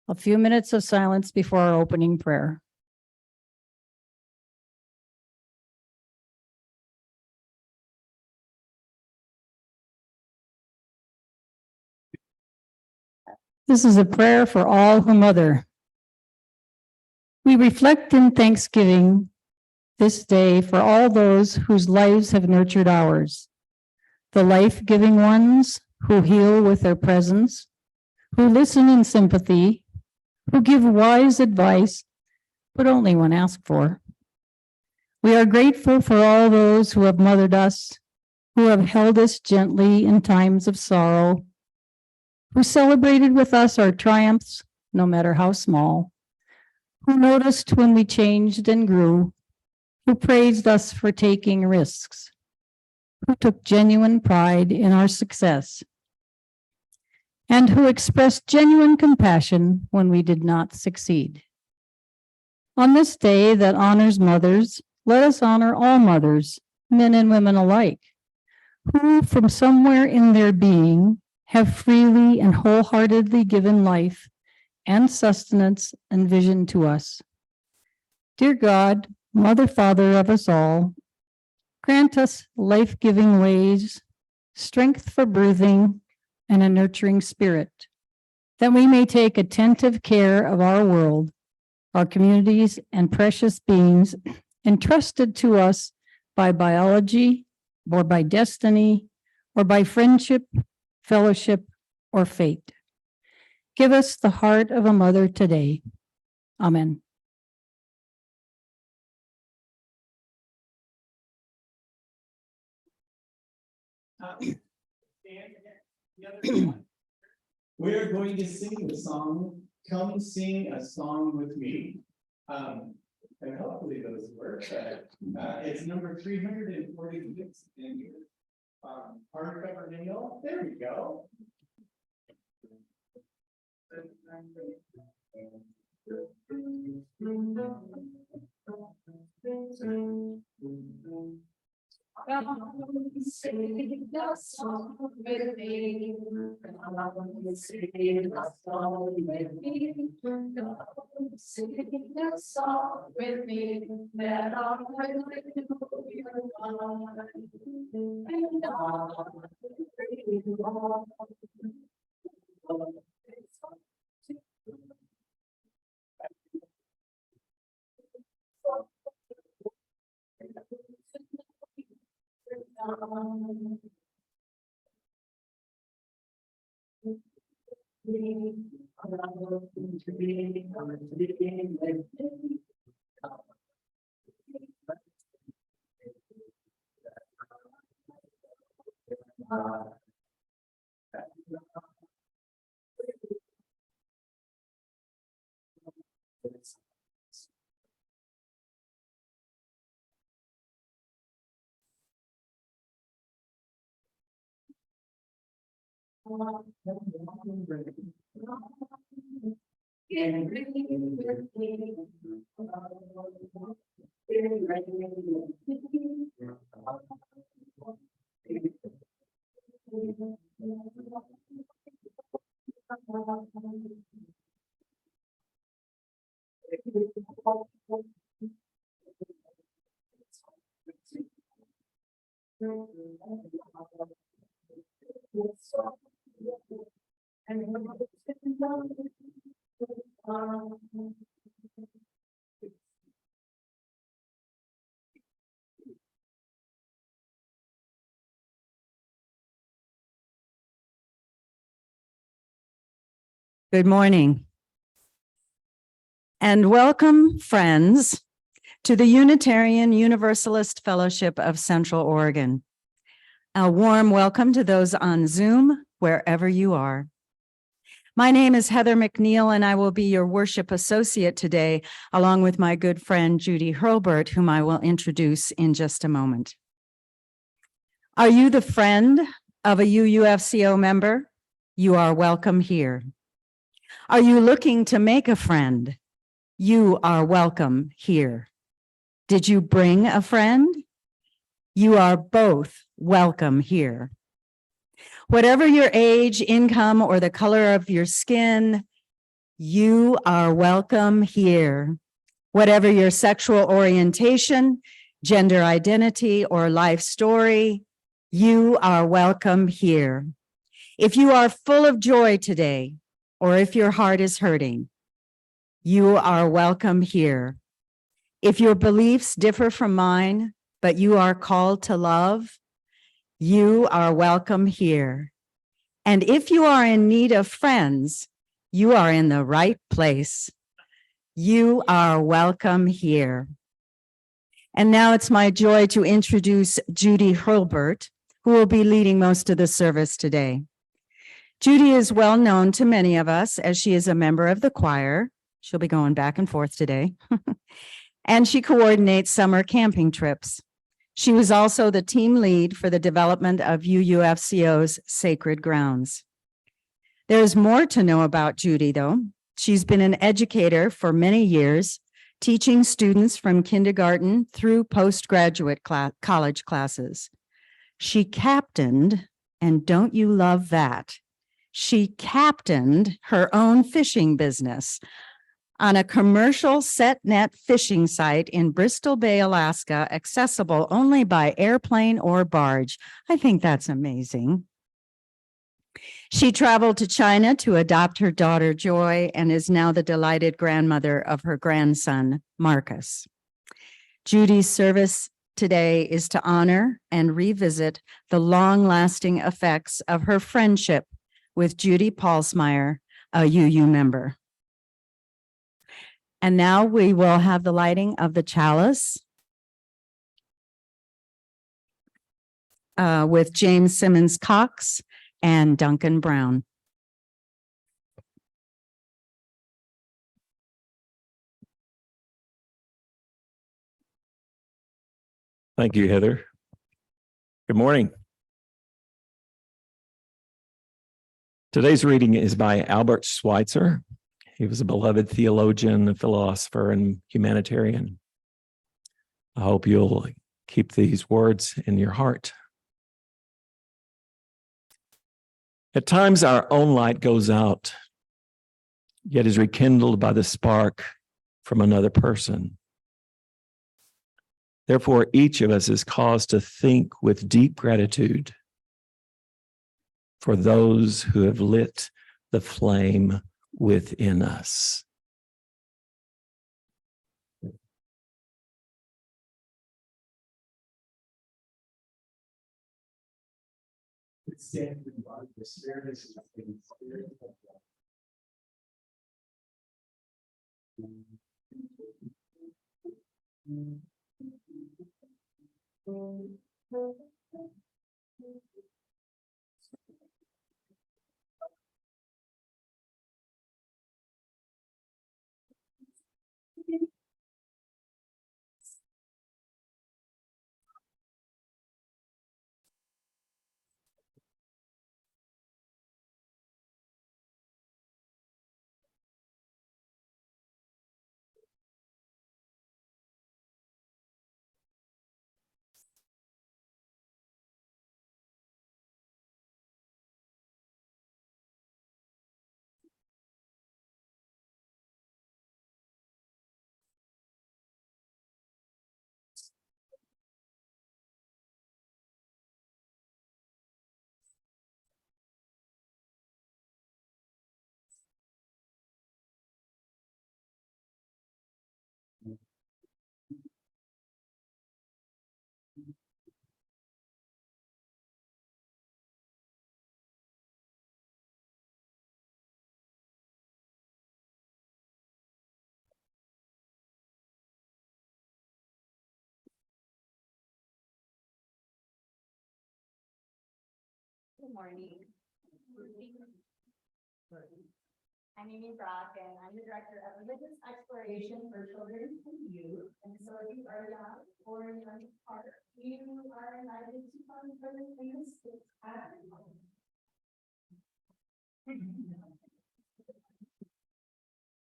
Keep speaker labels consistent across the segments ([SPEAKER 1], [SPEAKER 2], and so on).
[SPEAKER 1] A few minutes of silence before our opening prayer. This is a prayer for all who mother. We reflect in thanksgiving this day for all those whose lives have nurtured ours, the life-giving ones who heal with their presence, who listen in sympathy, who give wise advice, but only when asked for. We are grateful for all those who have mothered us, who have held us gently in times of sorrow, who celebrated with us our triumphs, no matter how small, who noticed when we changed and grew, who praised us for taking risks, who took genuine pride in our success, and who expressed genuine compassion when we did not succeed. On this day that honors mothers, let us honor all mothers, men and women alike, who from somewhere in their being have freely and wholeheartedly given life and sustenance and vision to us. Dear God, Mother, Father of us all, grant us life-giving ways, strength for breathing, and a nurturing spirit, that we may take attentive care of our world, our communities, and precious beings entrusted to us by biology, or by destiny, or by friendship, fellowship, or fate. Give us the heart of a mother today. Amen.
[SPEAKER 2] We are going to sing the song, Come Sing a Song with Me. And hopefully those work. It's number 346 in your hardcover manual. There we go.
[SPEAKER 3] Come sing a song with me. Come sing a song with me. Come sing a song with me. That I will do your mind. And
[SPEAKER 4] Good morning, and welcome, friends, to the Unitarian Universalist Fellowship of Central Oregon. A warm welcome to those on Zoom, wherever you are. My name is Heather McNeil, and I will be your worship associate today, along with my good friend Judy Hurlburt, whom I will introduce in just a moment. Are you the friend of a UUFCO member? You are welcome here. Are you looking to make a friend? You are welcome here. Did you bring a friend? You are both welcome here. Whatever your age, income, or the color of your skin, You are welcome here. Whatever your sexual orientation, gender identity, or life story, you are welcome here. If you are full of joy today, or if your heart is hurting, you are welcome here. If your beliefs differ from mine, but you are called to love, you are welcome here. And if you are in need of friends, you are in the right place. You are welcome here. And now it's my joy to introduce Judy Hurlburt, who will be leading most of the service today. Judy is well known to many of us as she is a member of the choir. She'll be going back and forth today. And she coordinates summer camping trips. She was also the team lead for the development of UUFCO's Sacred Grounds. There's more to know about Judy, though. She's been an educator for many years, teaching students from kindergarten through postgraduate college classes. She captained, and don't you love that? She captained her own fishing business on a commercial set net fishing site in Bristol Bay, Alaska, accessible only by airplane or barge. I think that's amazing. She traveled to China to adopt her daughter, Joy, and is now the delighted grandmother of her grandson, Marcus. Judy's service today is to honor and revisit the long-lasting effects of her friendship with Judy Paulsmeyer, a UU member. And now we will have the lighting of the chalice with James Simmons Cox and Duncan Brown.
[SPEAKER 5] Thank you, Heather. Good morning. Today's reading is by Albert Schweitzer. He was a beloved theologian, a philosopher, and humanitarian. I hope you'll keep these words in your heart. At times, our own light goes out, yet is rekindled by the spark from another person. Therefore, each of us is caused to think with deep gratitude for those who have lit the flame within us.
[SPEAKER 6] Good morning. My name is Rock, and I'm the director of religious exploration for children and youth. And so if you are young or young at heart, you are invited to come further in this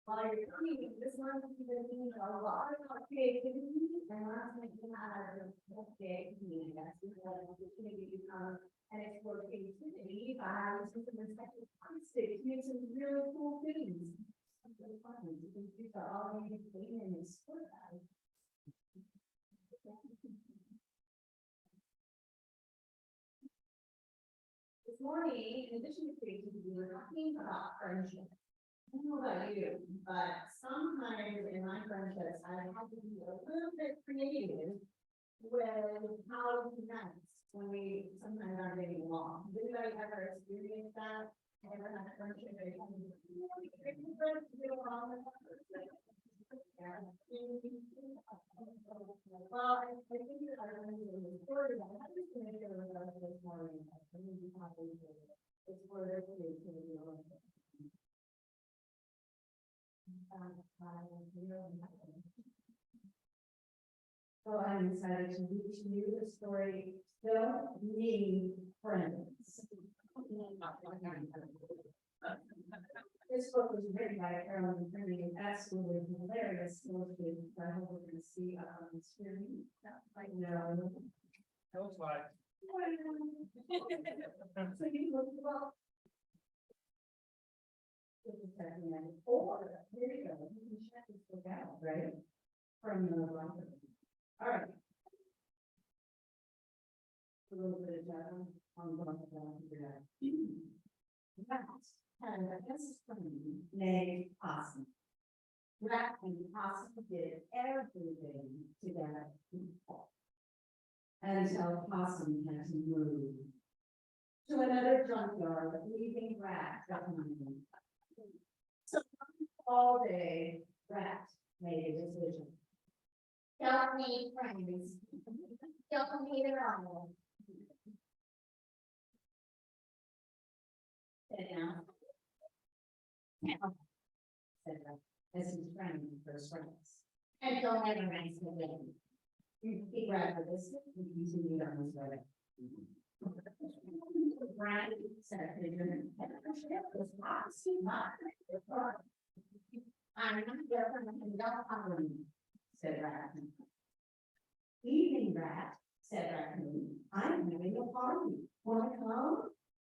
[SPEAKER 6] while you're coming, this month we've been doing a lot of creativity, and last night we had a big meeting. That's an opportunity to come and explore creativity by some respective concepts to make some really cool things. all going to clean and sport that. This morning, in addition to creativity, we were talking about friendship. I don't know about you, but sometimes in my friendships, I have to be a little bit creative with how to connect when we sometimes aren't getting along. Did anybody ever experience that? Ever had a friendship that you friends to get along with? Yeah. Well, I think that I remember the story that I was going to share with us this morning. It's where there's creativity. So I'm excited to read to you the story, Don't Need Friends. This book was written by Carolyn Trinity, absolutely hilarious illustration. I hope we're going to see on the screen. I know.
[SPEAKER 2] Don't slide.
[SPEAKER 6] So you look well. Or, here you go, you can check this book out, right? From the library. All right. A little bit of data on what I'm going to do. Rat had a best friend named Possum. Rat and Possum did everything together. Until Possum had to move to another junkyard, leaving Rat behind. So all day, Rat made a decision. Don't need friends. Don't need it all. Sit down. Said Rat, as his friend first friends. And don't ever rinse the game. He grabbed the biscuit and continued on his way. Brad said, I'm not different and don't follow me, said Raccoon. Evening, Rat, said Raccoon. I'm having a party. Want to come?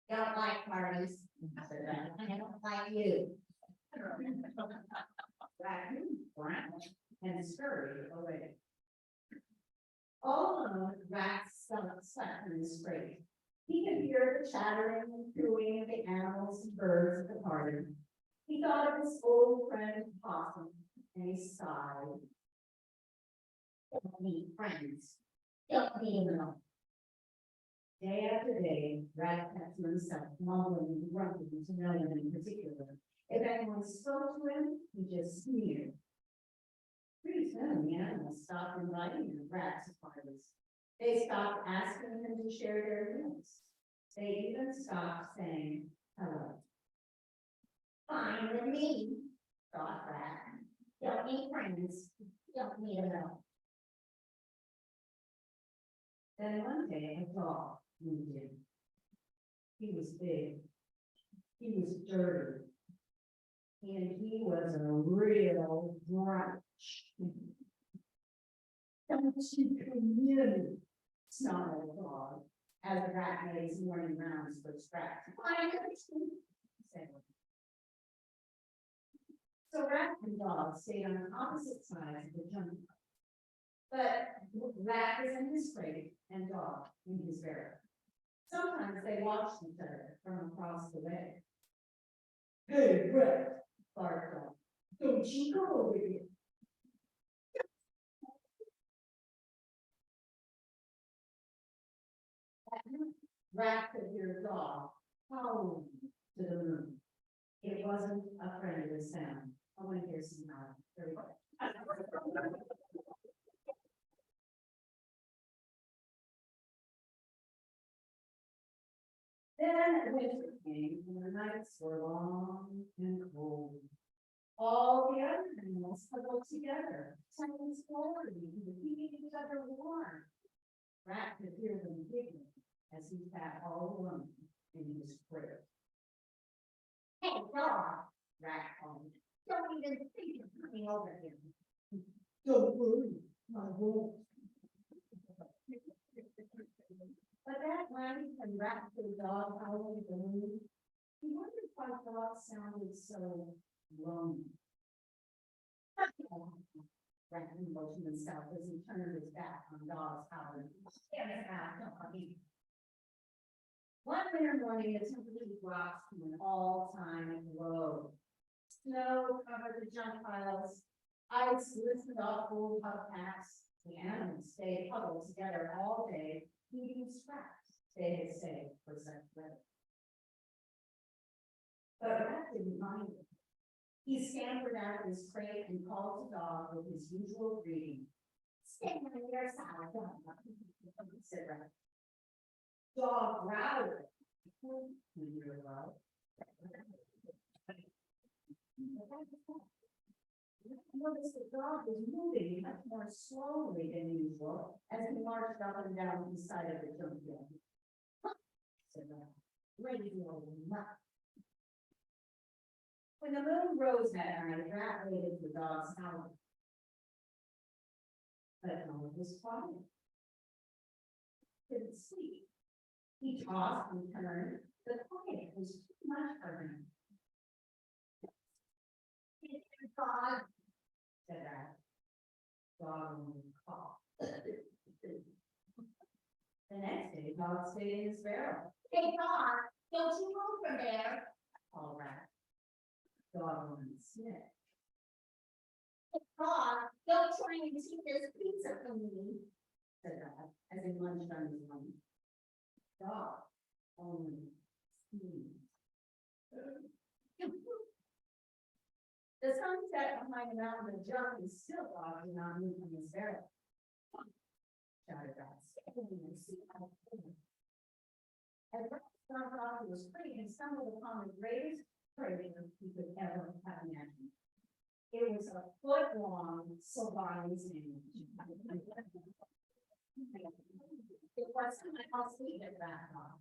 [SPEAKER 6] Don't like parties, said Raccoon. I don't like you. Raccoon frowned and scurried away. All alone, Rat slept in his crate. He could hear the chattering and cooing of the animals and birds at the party. He thought of his old friend Possum, and he sighed. Don't need friends. Don't need them. Day after day, Rat kept to himself, mumbling and grumbling to no one in particular. If anyone spoke to him, he just sneered. Pretty soon, the animals stopped inviting him to Rat's parties. They stopped asking him to share their meals. They even stopped saying hello. Fine with me, thought Rat. Don't need friends. Don't need a help. Then one day a dog moved in. He was big. He was dirty. And he was a real grouch. Don't you come near me, snarled the dog, as the Rat made his morning rounds for scraps. I said. So Rat and dog stayed on opposite sides of the jungle. But Rat was in his crate and dog in his barrel. Sometimes they watched each other from across the way. Hey, Rat, barked dog. Don't you go over here. Rat could hear a dog howling to the moon. It wasn't a friendly sound. I want to hear some loud. Very good. Then winter came and the nights were long and cold. All the other animals huddled together, telling stories and keeping each other warm. Rat could hear them giggling as he sat all alone in his crib. Hey, dog, Rat called. Don't even think of coming over here. Don't worry, I won't. But that night, when Rat put the dog howling at the moon, he wondered why dogs sounded so lonely. Rankin motioned himself as he turned his back on Dog's holler. Stand back, don't let me. One winter morning, the temperature dropped to an all-time low. Snow covered the junk piles. Ice loosened off old hub packs. The animals stayed huddled together all day, eating scraps they had saved for such weather. But Rat didn't mind it. He scampered out of his crate and called to Dog with his usual greeting. "Stand on your side, Dog," said Rat. Dog growled. Noticed the dog was moving much more slowly than usual as he marched up and down the side of the junkyard. Said Rat, "Lazy old nut." When the moon rose that night, Rat waited for Dog's howl. But Dog was quiet. Couldn't sleep. He tossed and turned. The quiet was too much for him. "God," said Rat. Dog only coughed. The next day, Dog stayed in his barrel. "Hey, Dog, don't you move from there," called Rat. Dog only sniffed. "Hey, Dog, don't try and take this pizza from me," said Rat as he lunched on his lunch. Dog only sneezed. The sun set behind the mountain of junk and still Dog did not move from his barrel. Shouted Rat, "Stay and see how it goes." As Rat stomped off to his crate and stumbled upon the greatest treasure he could ever have imagined. It was a foot-long salami sandwich. It was something else he had back on.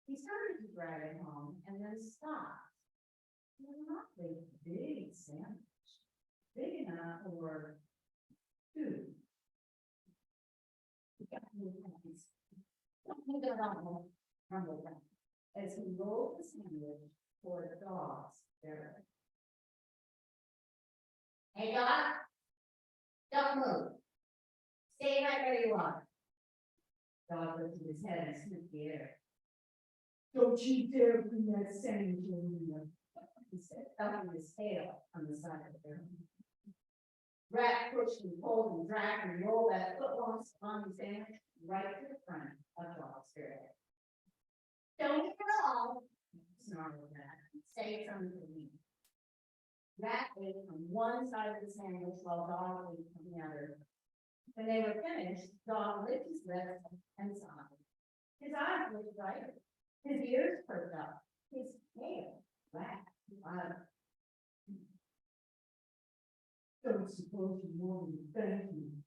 [SPEAKER 6] He started to drag it home and then stopped. It was not a big sandwich, big enough for two. He got new hands. He got on, rumbled back as he rolled the sandwich toward the Dog's barrel. "Hey, Dog, don't move. Stay right where you are." Dog lifted his head and sniffed the air. "Don't you dare bring that sandwich in here," he said, thumping his tail on the side of the barrel. Rat pushed and pulled and dragged and rolled that foot-long salami sandwich right to the front of Dog's barrel. "Don't get it all," snarled Rat. "Save some for me." Rat ate from one side of the sandwich while Dog ate from the other. When they were finished, Dog licked his lips and sighed. His eyes looked brighter. His ears perked up. His tail wagged. "Don't suppose you want me to thank you."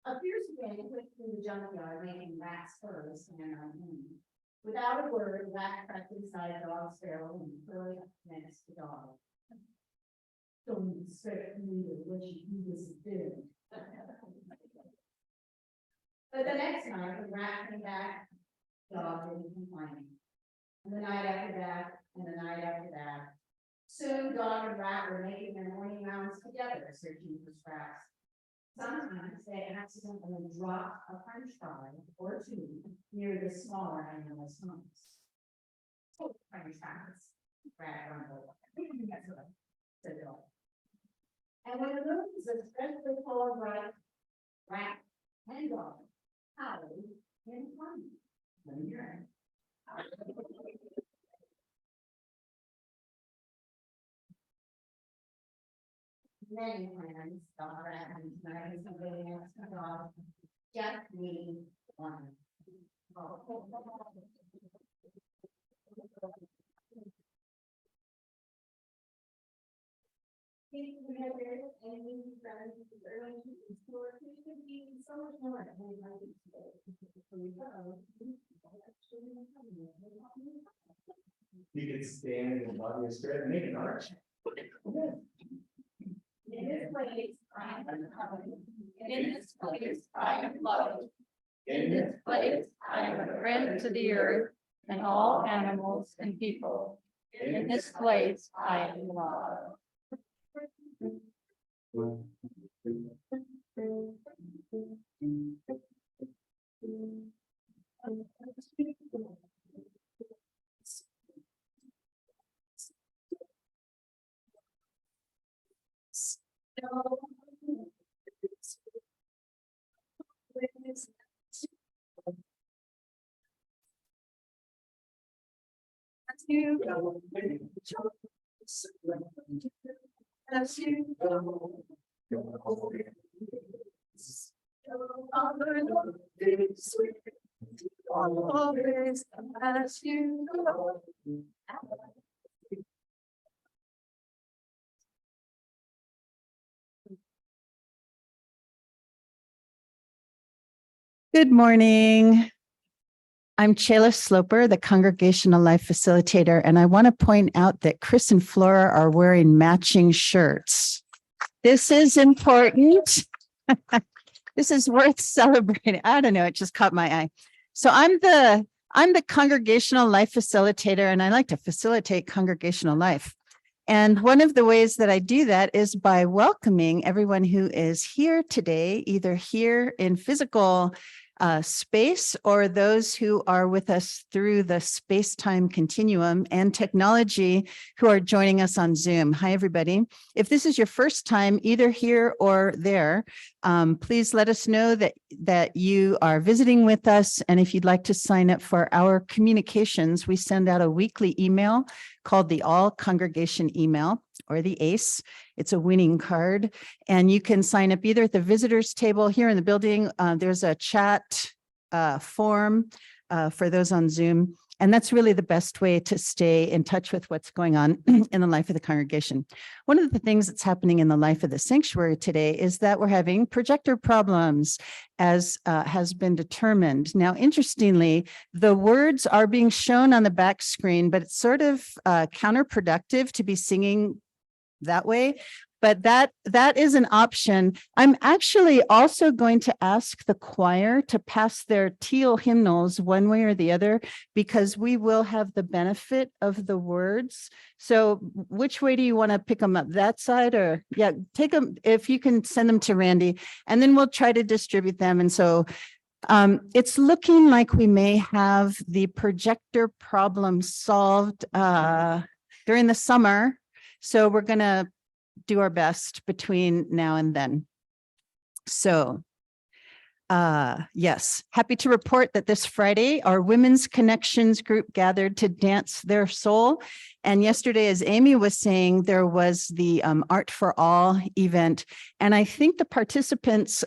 [SPEAKER 6] A fierce wind whipped through the junkyard, making Rat's fur stand on end. Without a word, Rat crept inside Dog's barrel and curled up next to Dog. "Don't expect me to let you do this again." But the next night, when Rat came back, Dog didn't complain. And the night after that, and the night after that. Soon Dog and Rat were making their morning rounds together, searching for scraps. Sometimes they accidentally dropped a French fry or two near the smaller animals' homes. "Oh, French fries," Rat grumbled. "That's what," said Dog. And when the moon was especially full of bright, Rat and Dog howled in fun. When you're in. Many plans, Dog, Rat, and Rat, and somebody else, Dog, just me, one. Think we have there any friends early in school, we could be so much more than we might be today.
[SPEAKER 2] You could stand in the body of spirit and make an arch.
[SPEAKER 6] In this place, I am coming. In this place, I am loved. In this place, I am a friend to the earth and all animals and people. In this place I am loved. As you go, as you go, always as you go.
[SPEAKER 4] Good morning. I'm Chayla Sloper, the Congregational Life Facilitator, and I want to point out that Chris and Flora are wearing matching shirts. This is important. This is worth celebrating. I don't know, it just caught my eye. So I'm the Congregational Life Facilitator, and I like to facilitate congregational life. And one of the ways that I do that is by welcoming everyone who is here today, either here in physical space or those who are with us through the space-time continuum and technology who are joining us on Zoom. Hi, everybody. If this is your first time either here or there, please let us know that you are visiting with us. And if you'd like to sign up for our communications, we send out a weekly email called the All Congregation Email, or the ACE. It's a winning card. And you can sign up either at the visitors table here in the building. There's a chat form for those on Zoom. And that's really the best way to stay in touch with what's going on in the life of the congregation. One of the things that's happening in the life of the sanctuary today is that we're having projector problems, as has been determined. Now, interestingly, the words are being shown on the back screen, but it's sort of counterproductive to be singing that way. But that is an option. I'm actually also going to ask the choir to pass their teal hymnals one way or the other, because we will have the benefit of the words. So which way do you want to pick them up? That side, or yeah, take them, if you can send them to Randy, and then we'll try to distribute them. And so it's looking like we may have the projector problem solved during the summer. So we're going to do our best between now and then. So, yes, happy to report that this Friday, our Women's Connections group gathered to dance their soul. And yesterday, as Amy was saying, there was the Art for All event. And I think the participants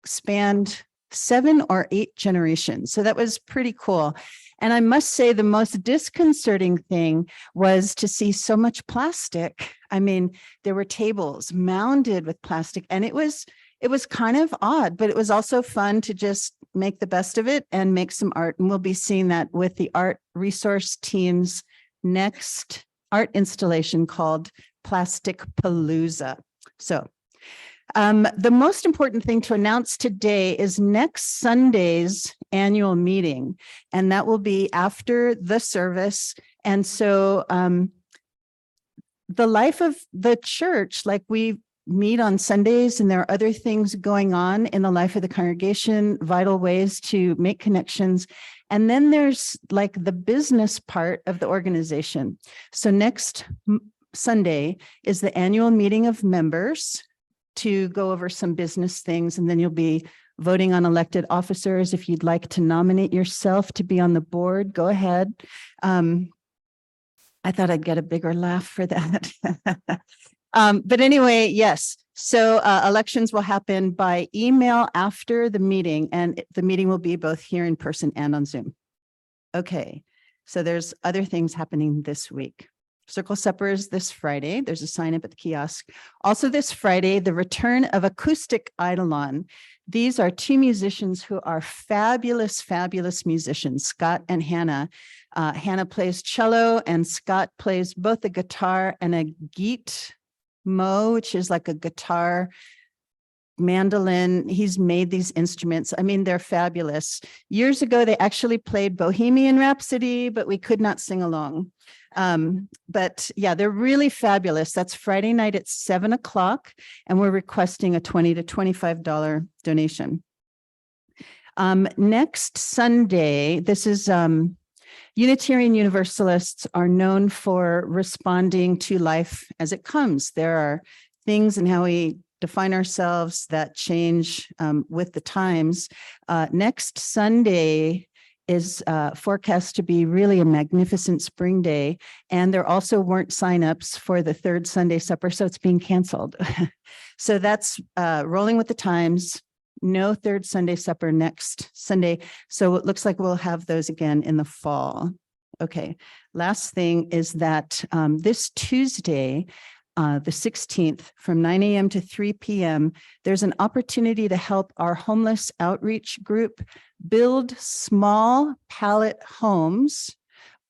[SPEAKER 4] spanned 7 or 8 generations. So that was pretty cool. And I must say the most disconcerting thing was to see so much plastic. I mean, there were tables mounded with plastic, and it was kind of odd, but it was also fun to just make the best of it and make some art. And we'll be seeing that with the art resource team's next art installation called Plastic Palooza. So the most important thing to announce today is next Sunday's annual meeting, and that will be after the service. And so the life of the church, like we meet on Sundays, and there are other things going on in the life of the congregation, vital ways to make connections. And then there's like the business part of the organization. So next Sunday is the annual meeting of members to go over some business things, and then you'll be voting on elected officers. If you'd like to nominate yourself to be on the board, go ahead. I thought I'd get a bigger laugh for that. But anyway, yes. So elections will happen by email after the meeting, and the meeting will be both here in person and on Zoom. Okay, so there's other things happening this week. Circle Suppers this Friday. There's a sign up at the kiosk. Also this Friday, the return of Acoustic Eidolon. These are 2 musicians who are fabulous, fabulous musicians, Scott and Hannah. Hannah plays cello and Scott plays both the guitar and a gitmo, which is like a guitar
[SPEAKER 7] mandolin. He's made these instruments. I mean, they're fabulous. Years ago, they actually played Bohemian Rhapsody, but we could not sing along. But yeah, they're really fabulous. That's Friday night at 7:00, and we're requesting a $20 to $25 donation. Next Sunday, this is Unitarian Universalists are known for responding to life as it comes. There are things in how we define ourselves that change with the times. Next Sunday is forecast to be really a magnificent spring day. And there also weren't signups for the third Sunday supper, so it's being canceled. So that's rolling with the times. No third Sunday supper next Sunday. So it looks like we'll have those again in the fall. Okay, last thing is that this Tuesday, the 16th, from 9 a.m. to 3 p.m., there's an opportunity to help our homeless outreach group build small pallet homes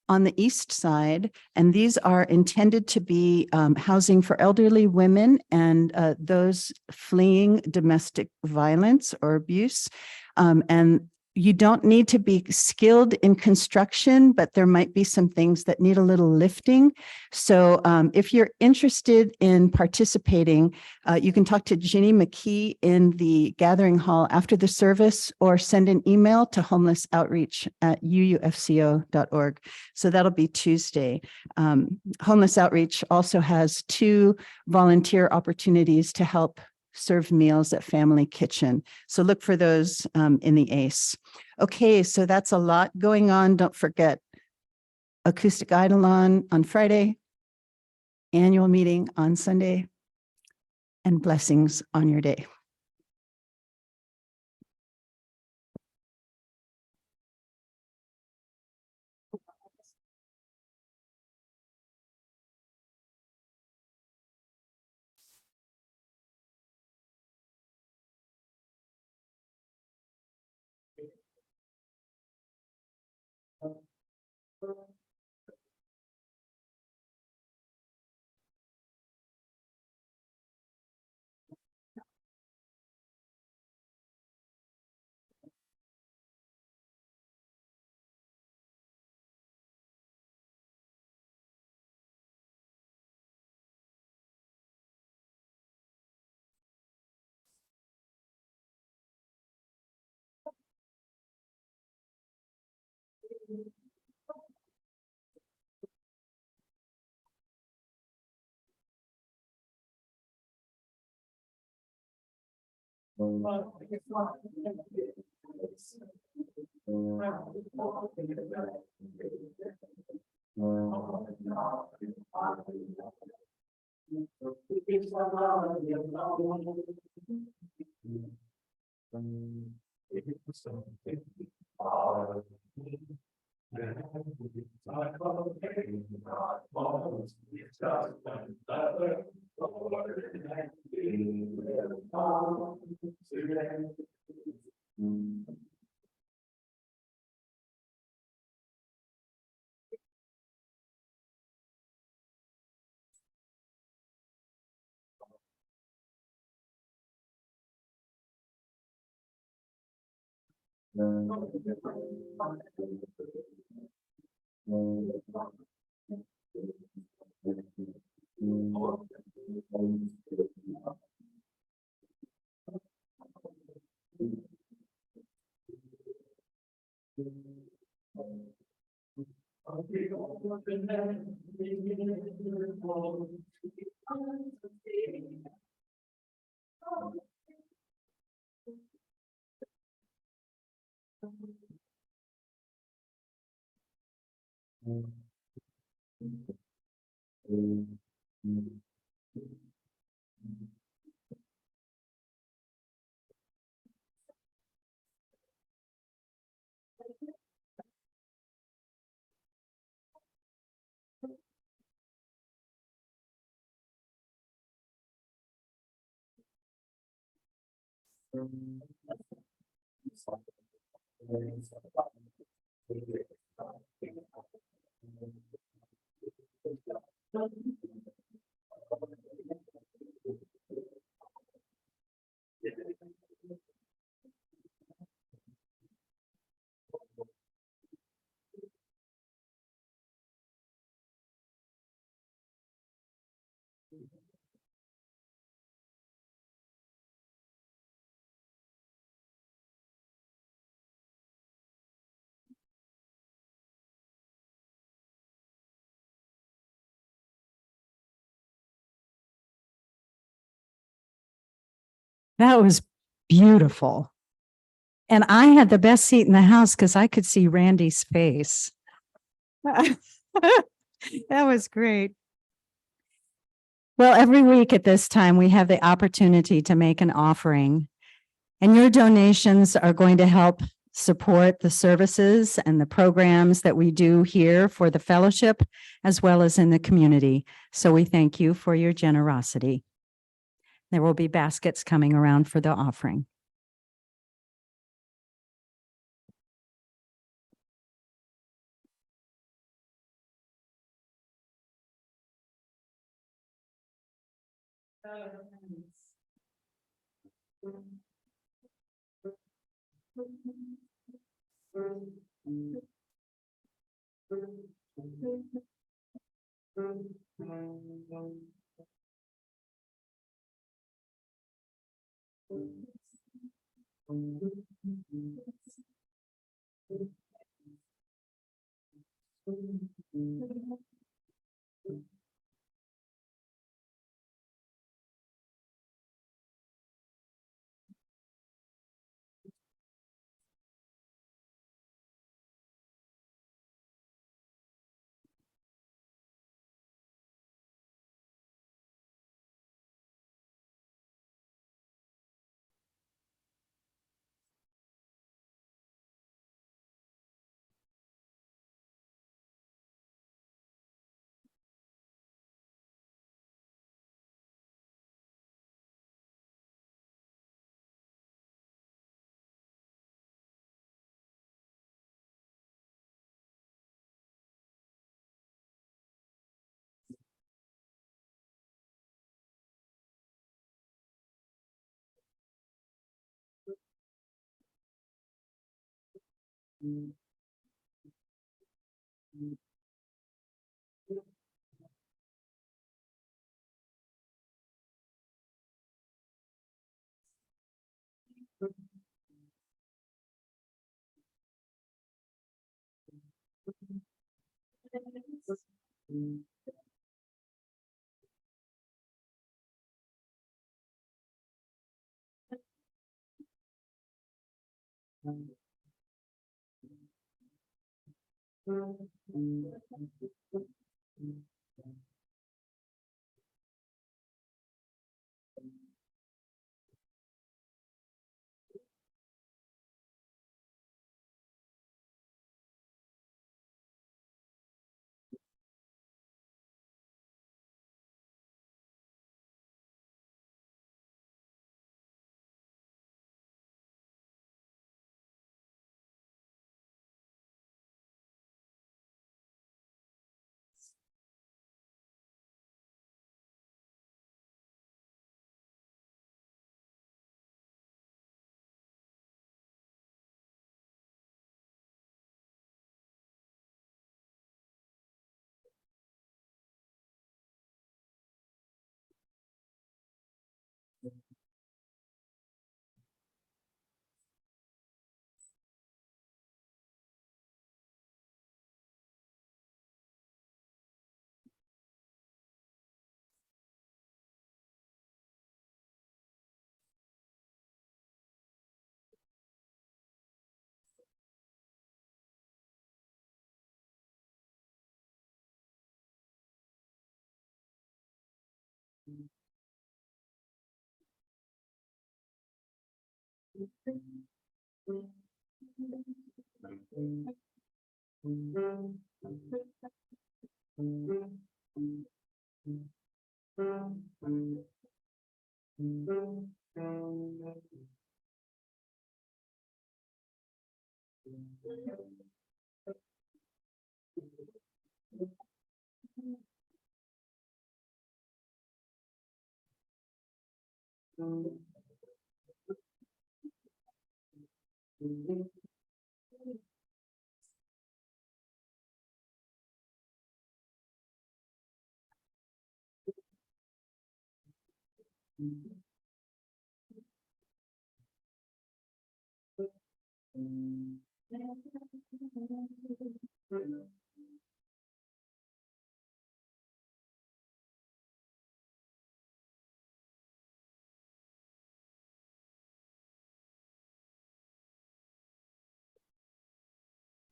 [SPEAKER 7] on the east side. And these are intended to be housing for elderly women and those fleeing domestic violence or abuse. And you don't need to be skilled in construction, but there might be some things that need a little lifting. So if you're interested in participating, you can talk to Ginny McKee in the gathering hall after the service, or send an email to homelessoutreach@uufco.org. So that'll be Tuesday. Homeless Outreach also has 2 volunteer opportunities to help serve meals at Family Kitchen. So look for those in the ACE. Okay, so that's a lot going on. Don't forget acoustic Eidolon on Friday, annual meeting on Sunday, and blessings on your day.
[SPEAKER 4] That was beautiful. And I had the best seat in the house because I could see Randy's face. That was great. Well, every week at this time, we have the opportunity to make an offering. And your donations are going to help support the services and the programs that we do here for the fellowship, as well as in the community. So we thank you for your generosity. There will be baskets coming around for the offering.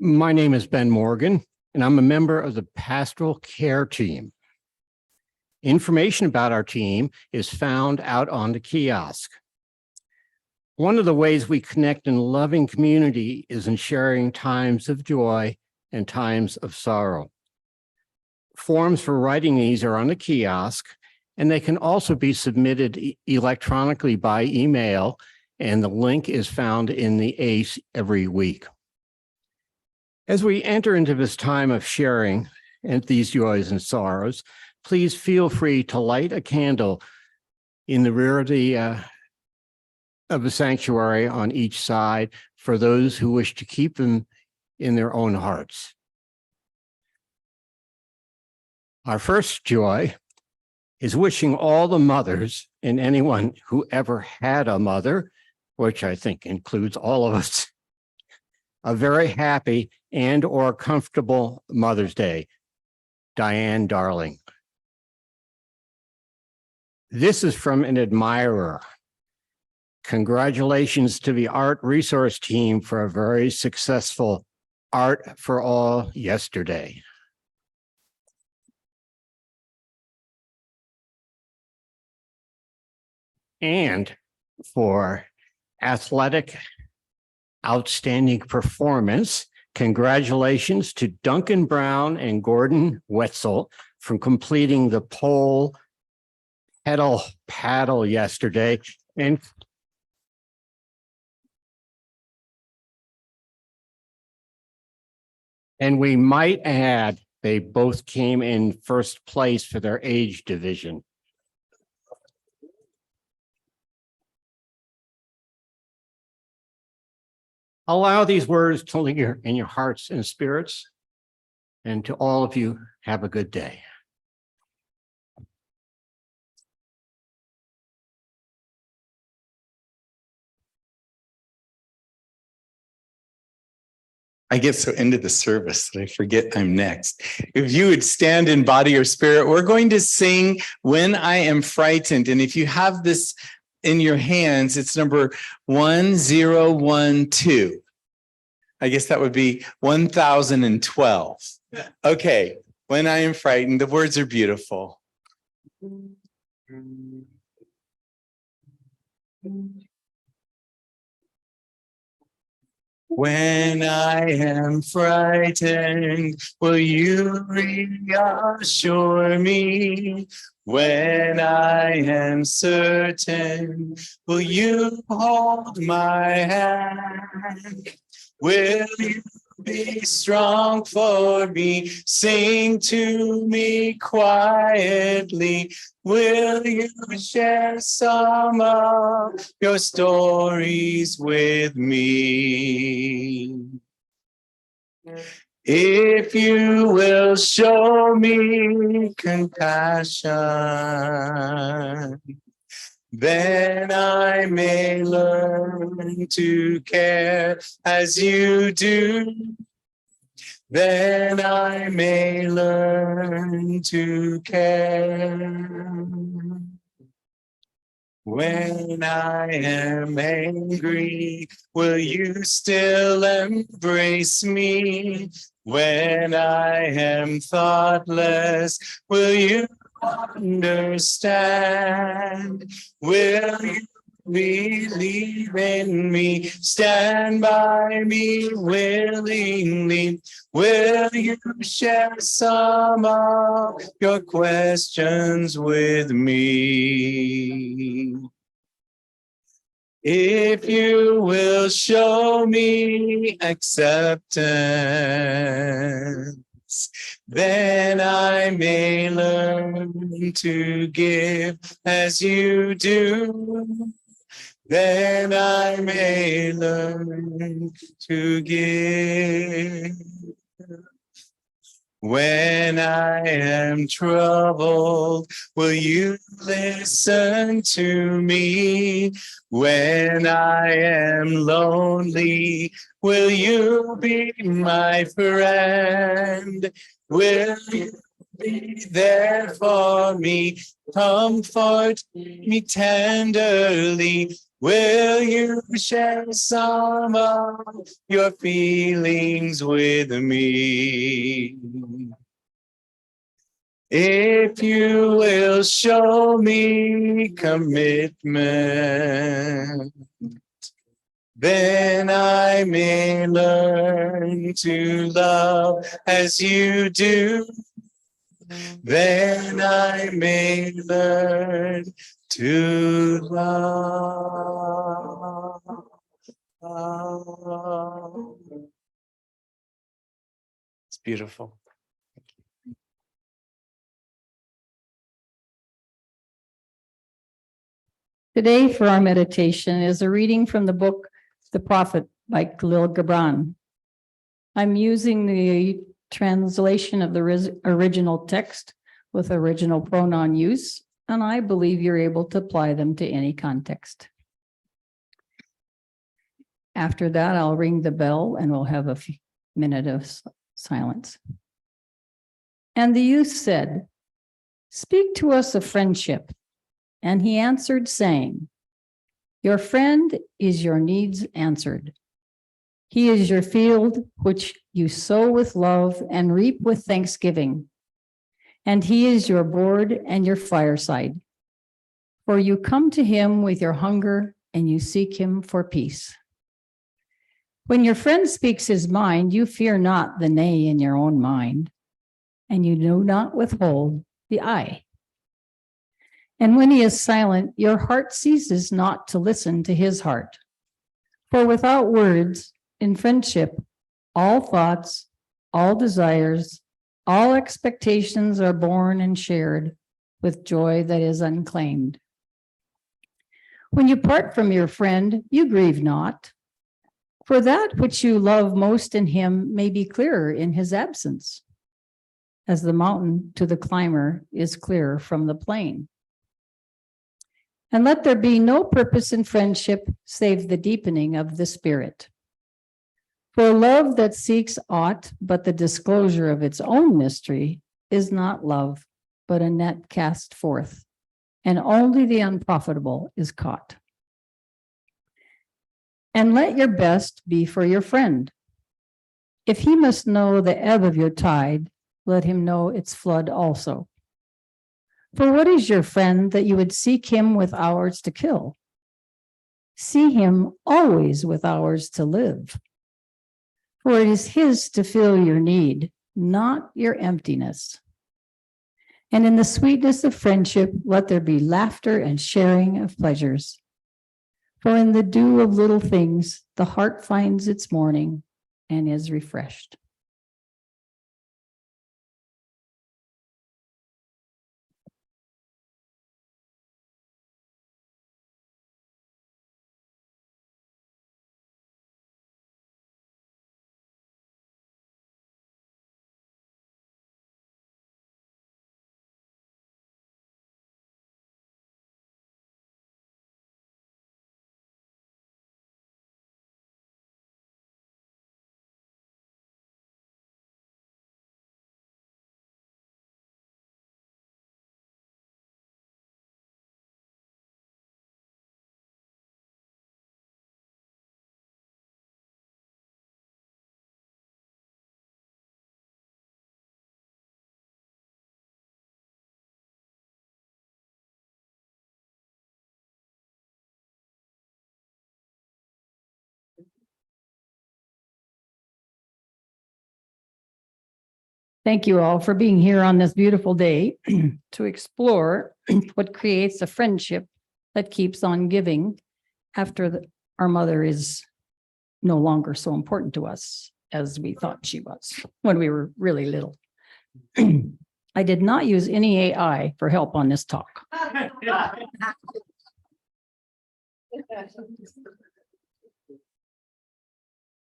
[SPEAKER 8] My name is Ben Morgan, and I'm a member of the Pastoral Care Team. Information about our team is found out on the kiosk. One of the ways we connect in loving community is in sharing times of joy and times of sorrow. Forms for writing these are on the kiosk, and they can also be submitted electronically by email, and the link is found in the ACE every week. As we enter into this time of sharing and these joys and sorrows, please feel free to light a candle in the rear of the sanctuary on each side for those who wish to keep them in their own hearts. Our first joy is wishing all the mothers and anyone who ever had a mother, which I think includes all of us, a very happy and or comfortable Mother's Day. Diane, darling. This is from an admirer. Congratulations to the art resource team for a very successful Art for All yesterday. And for athletic outstanding performance, congratulations to Duncan Brown and Gordon Wetzel from completing the pole pedal paddle yesterday. And we might add, they both came in first place for their age division. Allow these words to linger in your hearts and spirits. And to all of you, have a good day.
[SPEAKER 2] I get so into the service that I forget I'm next. If you would stand in body or spirit, we're going to sing When I Am Frightened. And if you have this in your hands, it's number 1012. I guess that would be 1012. Okay, When I Am Frightened, the words are beautiful. When I am frightened, will you reassure me? When I am certain, will you hold my hand? Will you be strong for me? Sing to me quietly. Will you share some of your stories with me? If you will show me compassion, then I may learn to care as you do. Then I may learn to care. When I am angry, will you still embrace me? When I am thoughtless, will you understand? Will you believe in me? Stand by me willingly. Will you share some of your questions with me? If you will show me acceptance, then I may learn to give as you do. Then I may learn to give. When I am troubled, will you listen to me? When I am lonely, will you be my friend? Will you be there for me? Comfort me tenderly. Will you share some of your feelings with me? If you will show me commitment, then I may learn to love as you do. Then I may learn to love. It's beautiful.
[SPEAKER 1] Today for our meditation is a reading from the book, The Prophet by Khalil Gibran. I'm using the translation of the original text with original pronoun use, and I believe you're able to apply them to any context. After that, I'll ring the bell and we'll have a minute of silence. And the youth said, "Speak to us of friendship." And he answered, saying, "Your friend is your needs answered. He is your field, which you sow with love and reap with thanksgiving. And he is your board and your fireside. For you come to him with your hunger and you seek him for peace. When your friend speaks his mind, you fear not the nay in your own mind, and you do not withhold the I. And when he is silent, your heart ceases not to listen to his heart. For without words, in friendship, all thoughts, all desires, all expectations are born and shared with joy that is unclaimed. When you part from your friend, you grieve not, for that which you love most in him may be clearer in his absence, as the mountain to the climber is clear from the plain. And let there be no purpose in friendship save the deepening of the spirit. For love that seeks aught but the disclosure of its own mystery is not love, but a net cast forth, and only the unprofitable is caught. And let your best be for your friend. If he must know the ebb of your tide, let him know its flood also. For what is your friend that you would seek him with hours to kill? See him always with hours to live. For it is his to fill your need, not your emptiness. And in the sweetness of friendship, let there be laughter and sharing of pleasures. For in the dew of little things, the heart finds its morning and is refreshed. Thank you all for being here on this beautiful day to explore what creates a friendship that keeps on giving after our mother is no longer so important to us as we thought she was when we were really little. I did not use any AI for help on this talk.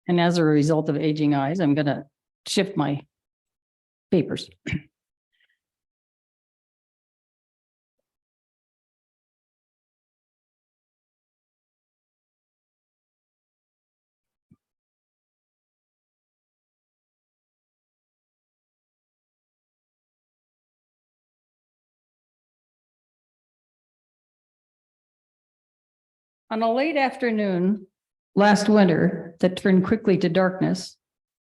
[SPEAKER 1] And as a result of aging eyes, I'm going to shift my papers. On a late afternoon last winter that turned quickly to darkness,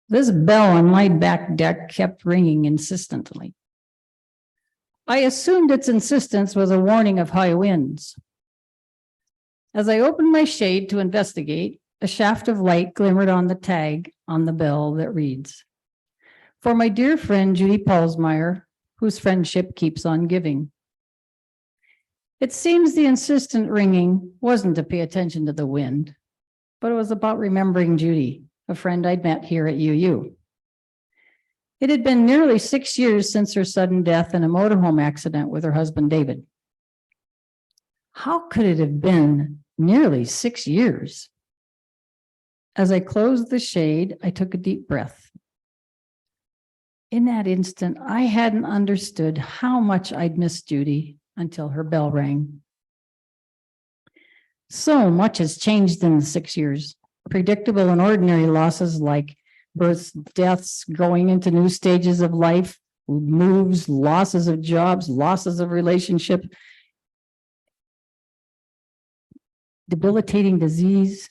[SPEAKER 1] this bell on my back deck kept ringing insistently. I assumed its insistence was a warning of high winds. As I opened my shade to investigate, a shaft of light glimmered on the tag on the bell that reads, "For my dear friend Judy Paulsmeyer, whose friendship keeps on giving." It seems the insistent ringing wasn't to pay attention to the wind, but it was about remembering Judy, a friend I'd met here at UU. It had been nearly 6 years since her sudden death in a motorhome accident with her husband, David. How could it have been nearly 6 years? As I closed the shade, I took a deep breath. In that instant, I hadn't understood how much I'd missed Judy until her bell rang. So much has changed in the 6 years. Predictable and ordinary losses like births, deaths, going into new stages of life, moves, losses of jobs, losses of relationship, debilitating disease,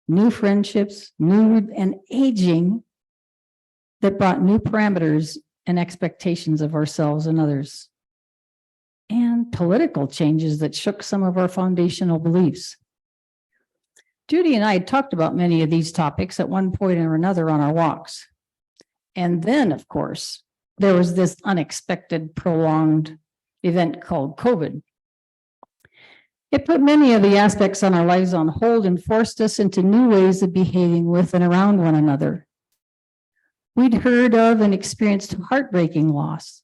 [SPEAKER 1] new friendships, new and aging that brought new parameters and expectations of ourselves and others, and political changes that shook some of our foundational beliefs. Judy and I had talked about many of these topics at one point or another on our walks. And then, of course, there was this unexpected, prolonged event called COVID. It put many of the aspects on our lives on hold and forced us into new ways of behaving with and around one another. We'd heard of and experienced heartbreaking loss,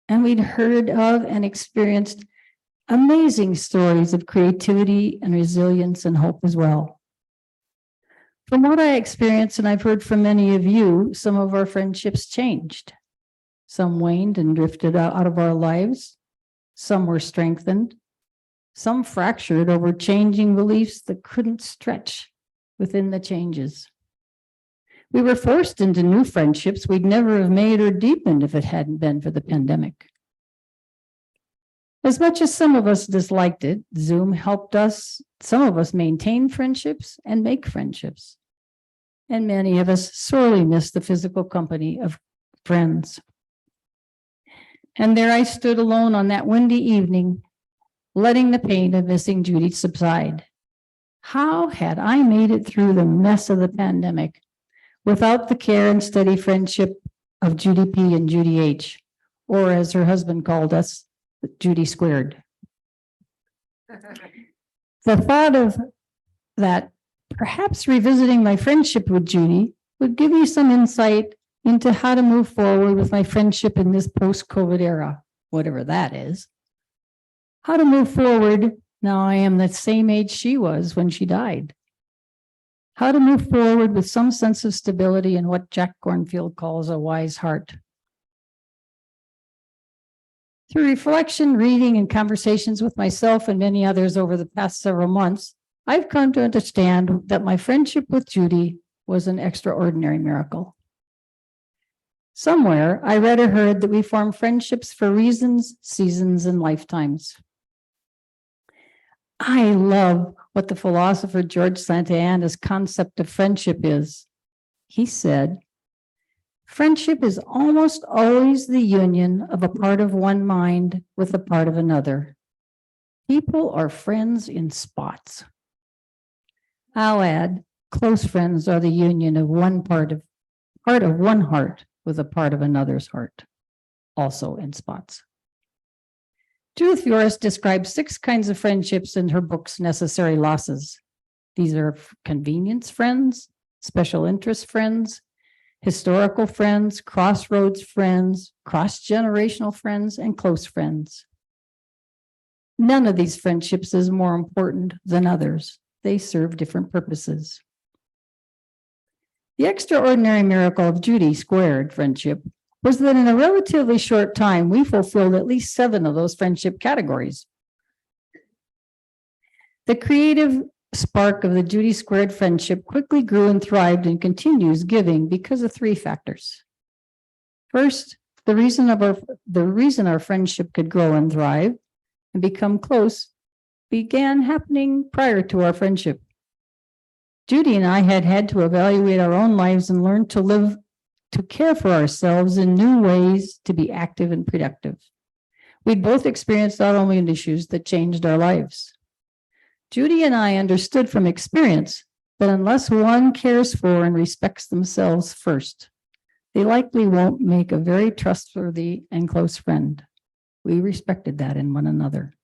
[SPEAKER 1] and we'd heard of and experienced amazing stories of creativity and resilience and hope as well. From what I experienced, and I've heard from many of you, some of our friendships changed. Some waned and drifted out of our lives. Some were strengthened. Some fractured over changing beliefs that couldn't stretch within the changes. We were forced into new friendships we'd never have made or deepened if it hadn't been for the pandemic. As much as some of us disliked it, Zoom helped us, some of us maintain friendships and make friendships. And many of us sorely miss the physical company of friends. And there I stood alone on that windy evening, letting the pain of missing Judy subside. How had I made it through the mess of the pandemic without the care and steady friendship of Judy P and Judy H, or as her husband called us, Judy squared? The thought of that, perhaps revisiting my friendship with Judy would give me some insight into how to move forward with my friendship in this post-COVID era, whatever that is. How to move forward now I am the same age she was when she died. How to move forward with some sense of stability and what Jack Cornfield calls a wise heart. Through reflection, reading, and conversations with myself and many others over the past several months, I've come to understand that my friendship with Judy was an extraordinary miracle. Somewhere I read or heard that we form friendships for reasons, seasons, and lifetimes. I love what the philosopher George Santayana's concept of friendship is. He said, "Friendship is almost always the union of a part of one mind with a part of another. People are friends in spots." I'll add, close friends are the union of one part of one heart with a part of another's heart, also in spots. Judith Yoris describes 6 kinds of friendships in her books, Necessary Losses. These are convenience friends, special interest friends, historical friends, crossroads friends, cross-generational friends, and close friends. None of these friendships is more important than others. They serve different purposes. The extraordinary miracle of Judy squared friendship was that in a relatively short time, we fulfilled at least 7 of those friendship categories. The creative spark of the Judy Squared friendship quickly grew and thrived and continues giving because of 3 factors. First, the reason our friendship could grow and thrive and become close began happening prior to our friendship. Judy and I had to evaluate our own lives and learn to care for ourselves in new ways to be active and productive. We'd both experienced autoimmune issues that changed our lives. Judy and I understood from experience that unless one cares for and respects themselves first, they likely won't make a very trustworthy and close friend. We respected that in one another.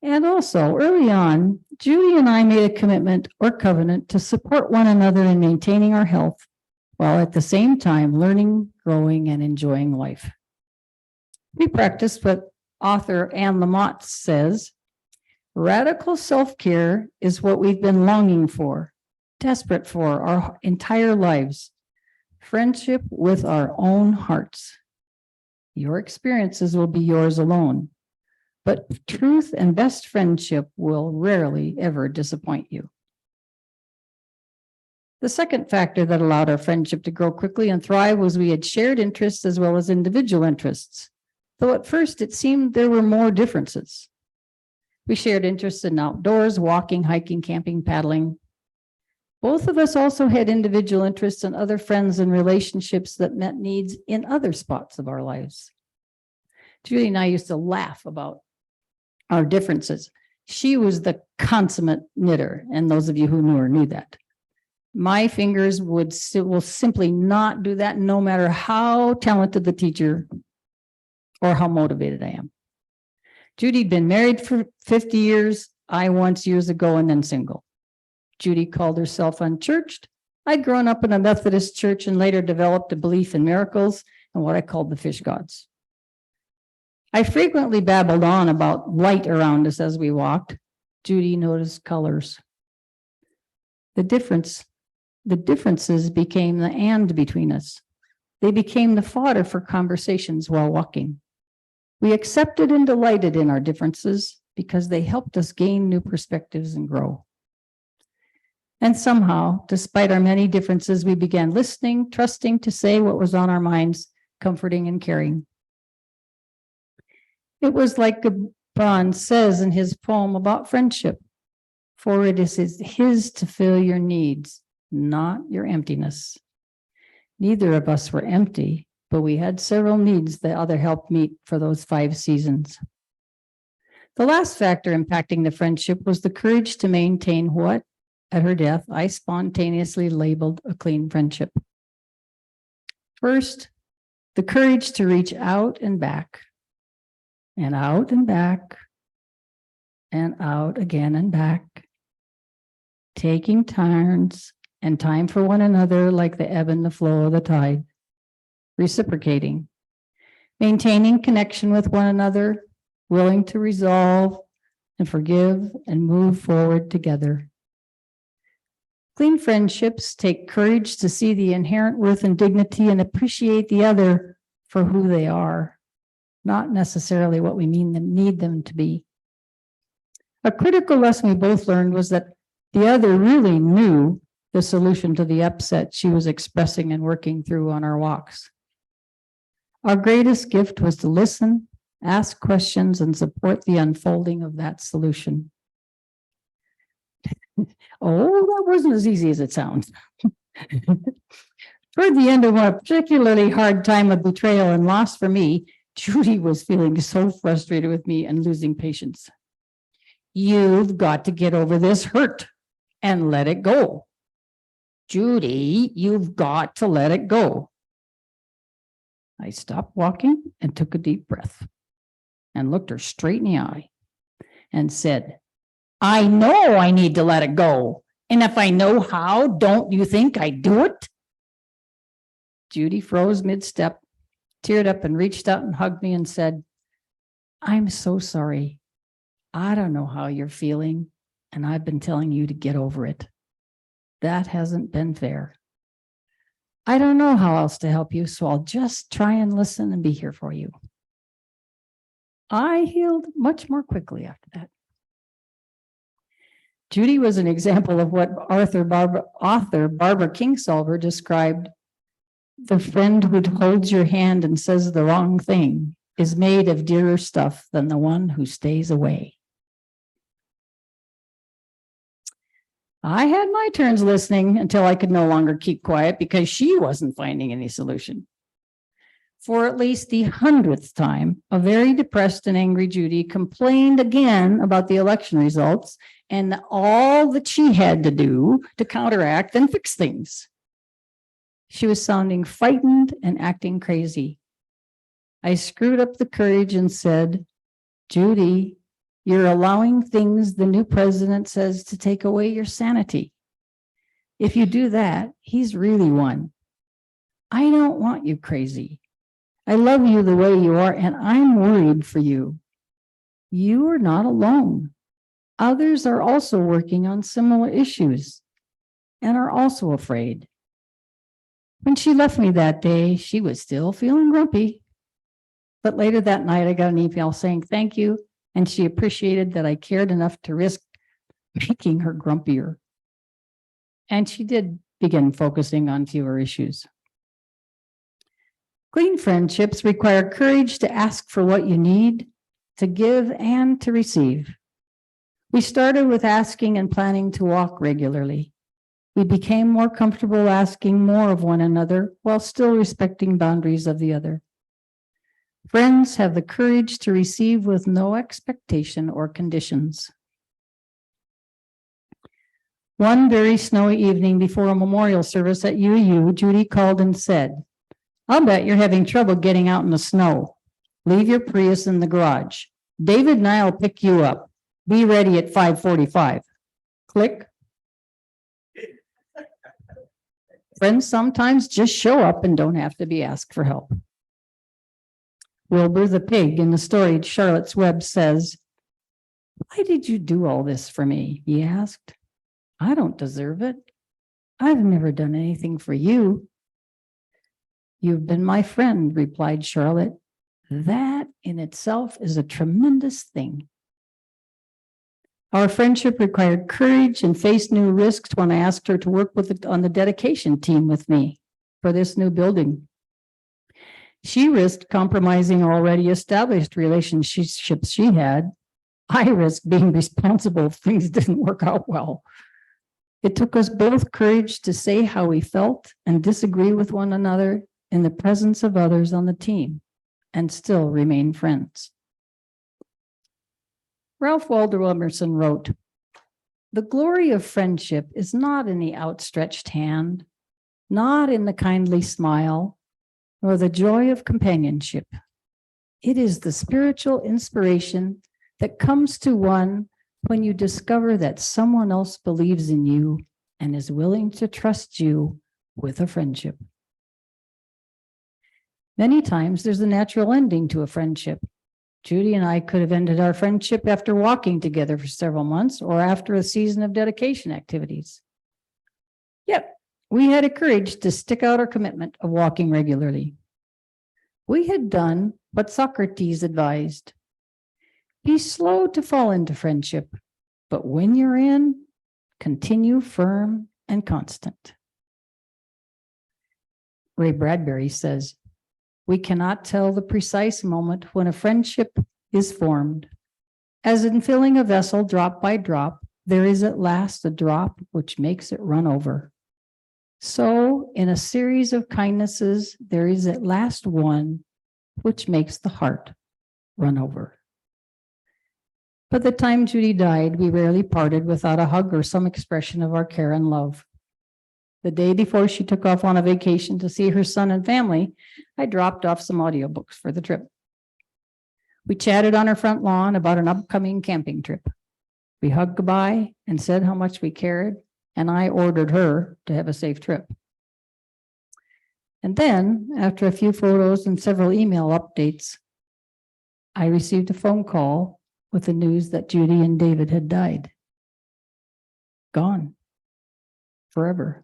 [SPEAKER 1] And also, early on, Judy and I made a commitment or covenant to support one another in maintaining our health, while at the same time learning, growing, and enjoying life. We practiced what author Anne Lamott says, radical self-care is what we've been longing for, desperate for our entire lives. Friendship with our own hearts. Your experiences will be yours alone, but truth and best friendship will rarely ever disappoint you. The second factor that allowed our friendship to grow quickly and thrive was we had shared interests as well as individual interests, though at first it seemed there were more differences. We shared interests in outdoors, walking, hiking, camping, paddling. Both of us also had individual interests in other friends and relationships that met needs in other spots of our lives. Judy and I used to laugh about our differences. She was the consummate knitter, and those of you who knew her knew that. My fingers will simply not do that, no matter how talented the teacher or how motivated I am. Judy'd been married for 50 years, I once years ago, and then single. Judy called herself unchurched. I'd grown up in a Methodist church and later developed a belief in miracles and what I called the fish gods. I frequently babbled on about light around us as we walked. Judy noticed colors. The differences became the and between us. They became the fodder for conversations while walking. We accepted and delighted in our differences because they helped us gain new perspectives and grow. And somehow, despite our many differences, we began listening, trusting to say what was on our minds, comforting and caring. It was like Gibran says in his poem about friendship, for it is his to fill your needs, not your emptiness. Neither of us were empty, but we had several needs the other helped meet for those 5 seasons. The last factor impacting the friendship was the courage to maintain what, at her death, I spontaneously labeled a clean friendship. First, the courage to reach out and back, and out and back, and out again and back, taking turns and time for one another like the ebb and the flow of the tide, reciprocating, maintaining connection with one another, willing to resolve and forgive and move forward together. Clean friendships take courage to see the inherent worth and dignity and appreciate the other for who they are, not necessarily what we need them to be. A critical lesson we both learned was that the other really knew the solution to the upset she was expressing and working through on our walks. Our greatest gift was to listen, ask questions, and support the unfolding of that solution. Oh, that wasn't as easy as it sounds. Toward the end of a particularly hard time of betrayal and loss for me, Judy was feeling so frustrated with me and losing patience. You've got to get over this hurt and let it go. Judy, you've got to let it go. I stopped walking and took a deep breath and looked her straight in the eye and said, I know I need to let it go. And if I know how, don't you think I'd do it? Judy froze mid-step, teared up and reached out and hugged me and said, I'm so sorry. I don't know how you're feeling, and I've been telling you to get over it. That hasn't been fair. I don't know how else to help you, so I'll just try and listen and be here for you. I healed much more quickly after that. Judy was an example of what author Barbara Kingsolver described. The friend who holds your hand and says the wrong thing is made of dearer stuff than the one who stays away. I had my turns listening until I could no longer keep quiet because she wasn't finding any solution. For at least the 100th time, a very depressed and angry Judy complained again about the election results and all that she had to do to counteract and fix things. She was sounding frightened and acting crazy. I screwed up the courage and said, Judy, you're allowing things the new president says to take away your sanity. If you do that, he's really won. I don't want you crazy. I love you the way you are, and I'm worried for you. You are not alone. Others are also working on similar issues and are also afraid. When she left me that day, she was still feeling grumpy. But later that night, I got an email saying thank you, and she appreciated that I cared enough to risk making her grumpier. And she did begin focusing on fewer issues. Clean friendships require courage to ask for what you need, to give and to receive. We started with asking and planning to walk regularly. We became more comfortable asking more of one another while still respecting boundaries of the other. Friends have the courage to receive with no expectation or conditions. One very snowy evening before a memorial service at UU, Judy called and said, I'll bet you're having trouble getting out in the snow. Leave your Prius in the garage. David and I'll pick you up. Be ready at 5:45. Click. Friends sometimes just show up and don't have to be asked for help. Wilbur the pig in the story Charlotte's Web says, why did you do all this for me? He asked. I don't deserve it. I've never done anything for you. You've been my friend, replied Charlotte. That in itself is a tremendous thing. Our friendship required courage and faced new risks when I asked her to work on the dedication team with me for this new building. She risked compromising already established relationships she had. I risked being responsible if things didn't work out well. It took us both courage to say how we felt and disagree with one another in the presence of others on the team and still remain friends. Ralph Waldo Emerson wrote, the glory of friendship is not in the outstretched hand, not in the kindly smile, nor the joy of companionship. It is the spiritual inspiration that comes to one when you discover that someone else believes in you and is willing to trust you with a friendship. Many times there's a natural ending to a friendship. Judy and I could have ended our friendship after walking together for several months or after a season of dedication activities. Yet, we had the courage to stick out our commitment of walking regularly. We had done what Socrates advised. Be slow to fall into friendship, but when you're in, continue firm and constant. Ray Bradbury says, we cannot tell the precise moment when a friendship is formed. As in filling a vessel drop by drop, there is at last a drop which makes it run over. So, in a series of kindnesses, there is at last one which makes the heart run over. By the time Judy died, we rarely parted without a hug or some expression of our care and love. The day before she took off on a vacation to see her son and family, I dropped off some audiobooks for the trip. We chatted on her front lawn about an upcoming camping trip. We hugged goodbye and said how much we cared, and I ordered her to have a safe trip. And then, after a few photos and several email updates, I received a phone call with the news that Judy and David had died. Gone. Forever.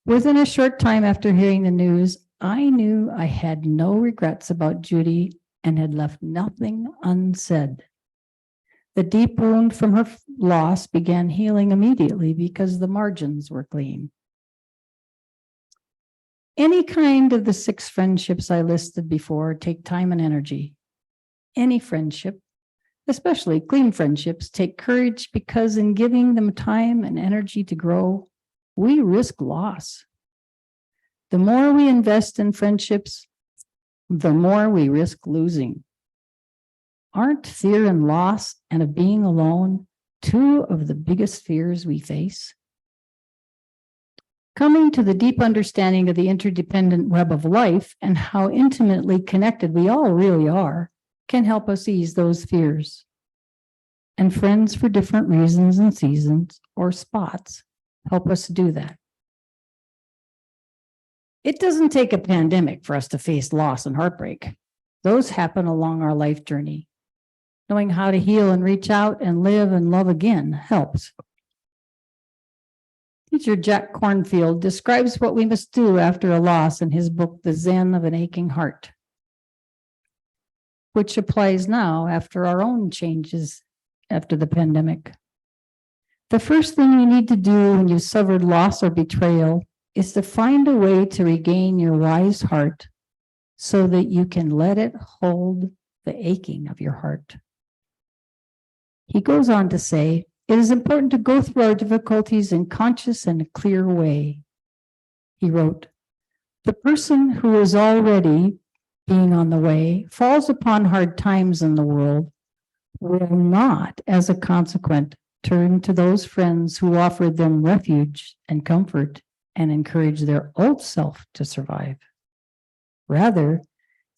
[SPEAKER 1] Within a short time after hearing the news, I knew I had no regrets about Judy and had left nothing unsaid. The deep wound from her loss began healing immediately because the margins were clean. Any kind of the 6 friendships I listed before take time and energy. Any friendship, especially clean friendships, take courage because in giving them time and energy to grow, we risk loss. The more we invest in friendships, the more we risk losing. Aren't fear and loss and of being alone 2 of the biggest fears we face? Coming to the deep understanding of the interdependent web of life and how intimately connected we all really are can help us ease those fears. And friends for different reasons and seasons or spots help us do that. It doesn't take a pandemic for us to face loss and heartbreak. Those happen along our life journey. Knowing how to heal and reach out and live and love again helps. Teacher Jack Kornfield describes what we must do after a loss in his book, The Zen of an Aching Heart, which applies now after our own changes after the pandemic. The first thing you need to do when you've suffered loss or betrayal is to find a way to regain your wise heart so that you can let it hold the aching of your heart. He goes on to say, it is important to go through our difficulties in conscious and clear way. He wrote, the person who is already being on the way falls upon hard times in the world will not, as a consequence, turn to those friends who offer them refuge and comfort and encourage their old self to survive. Rather,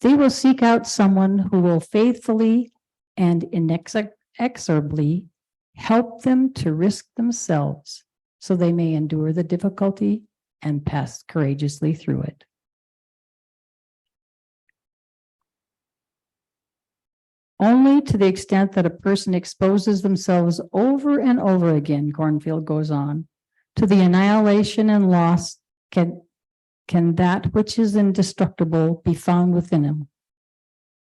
[SPEAKER 1] they will seek out someone who will faithfully and inexorably help them to risk themselves so they may endure the difficulty and pass courageously through it. Only to the extent that a person exposes themselves over and over again, Kornfield goes on, to the annihilation and loss can that which is indestructible be found within him.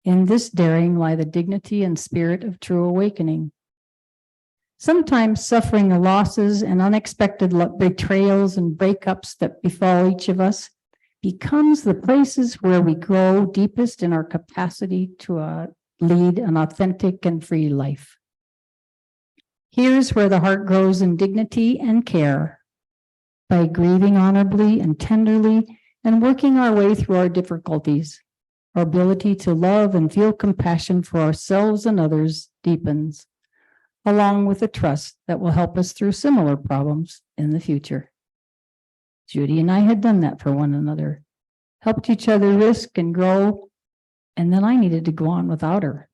[SPEAKER 1] In this daring lie the dignity and spirit of true awakening. Sometimes suffering the losses and unexpected betrayals and breakups that befall each of us becomes the places where we grow deepest in our capacity to lead an authentic and free life. Here's where the heart grows in dignity and care by grieving honorably and tenderly and working our way through our difficulties. Our ability to love and feel compassion for ourselves and others deepens, along with the trust that will help us through similar problems in the future. Judy and I had done that for one another, helped each other risk and grow, and then I needed to go on without her.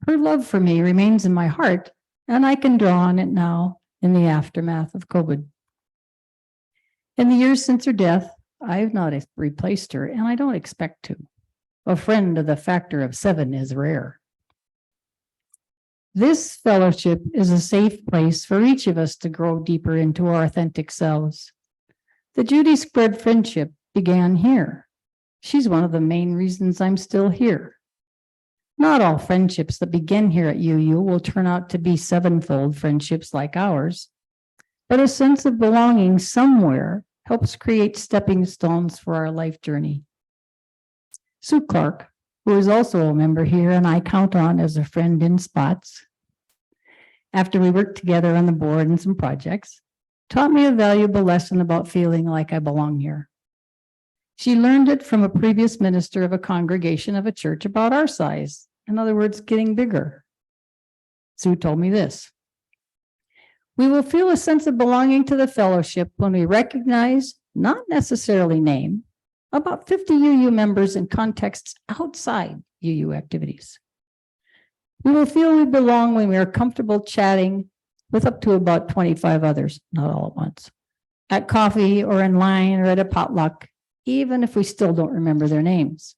[SPEAKER 1] Her love for me remains in my heart, and I can draw on it now in the aftermath of COVID. In the years since her death, I have not replaced her, and I don't expect to. A friend of the factor of 7 is rare. This fellowship is a safe place for each of us to grow deeper into our authentic selves. The Judy Squared friendship began here. She's one of the main reasons I'm still here. Not all friendships that begin here at UU will turn out to be 7-fold friendships like ours, but a sense of belonging somewhere helps create stepping stones for our life journey. Sue Clark, who is also a member here and I count on as a friend in spots, after we worked together on the board and some projects, taught me a valuable lesson about feeling like I belong here. She learned it from a previous minister of a congregation of a church about our size. In other words, getting bigger. Sue told me this. We will feel a sense of belonging to the fellowship when we recognize, not necessarily name, about 50 UU members in contexts outside UU activities. We will feel we belong when we are comfortable chatting with up to about 25 others, not all at once, at coffee or in line or at a potluck, even if we still don't remember their names.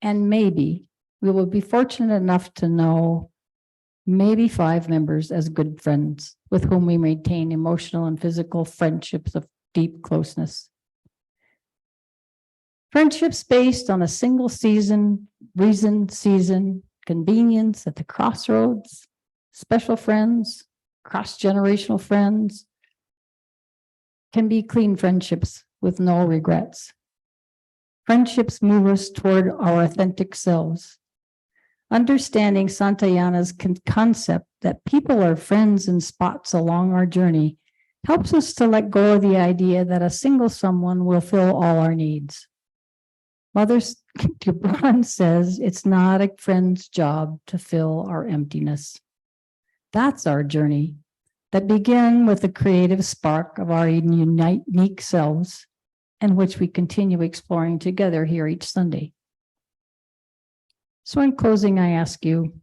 [SPEAKER 1] And maybe we will be fortunate enough to know maybe 5 members as good friends with whom we maintain emotional and physical friendships of deep closeness. Friendships based on a single season, convenience at the crossroads, special friends, cross-generational friends, can be clean friendships with no regrets. Friendships move us toward our authentic selves. Understanding Santayana's concept that people are friends in spots along our journey helps us to let go of the idea that a single someone will fill all our needs. Mother Gibran says it's not a friend's job to fill our emptiness. That's our journey that begin with the creative spark of our unique selves, and which we continue exploring together here each Sunday. So in closing, I ask you,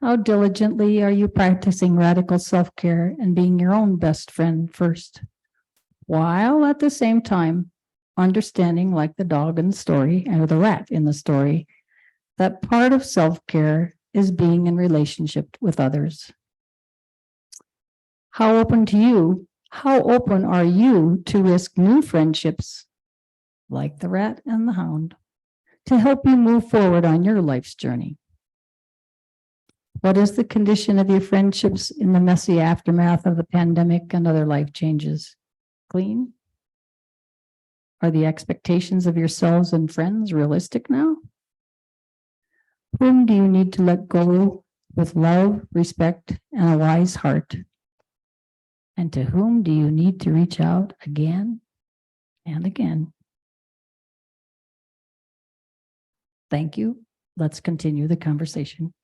[SPEAKER 1] how diligently are you practicing radical self-care and being your own best friend first, while at the same time understanding, like the dog in the story, or the rat in the story, that part of self-care is being in relationship with others? How open are you to risk new friendships, like the rat and the hound, to help you move forward on your life's journey? What is the condition of your friendships in the messy aftermath of the pandemic and other life changes? Clean? Are the expectations of yourselves and friends realistic now? Whom do you need to let go with love, respect, and a wise heart? And to whom do you need to reach out again and again? Thank you. Let's continue the conversation.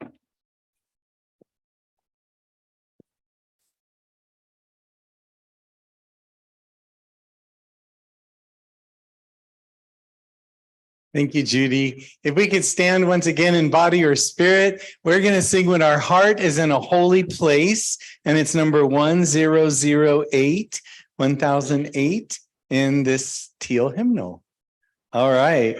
[SPEAKER 2] Thank you, Judy. If we could stand once again in body or spirit, we're going to sing When Our Heart is in a Holy Place, and it's number 1008 in this teal hymnal. All right.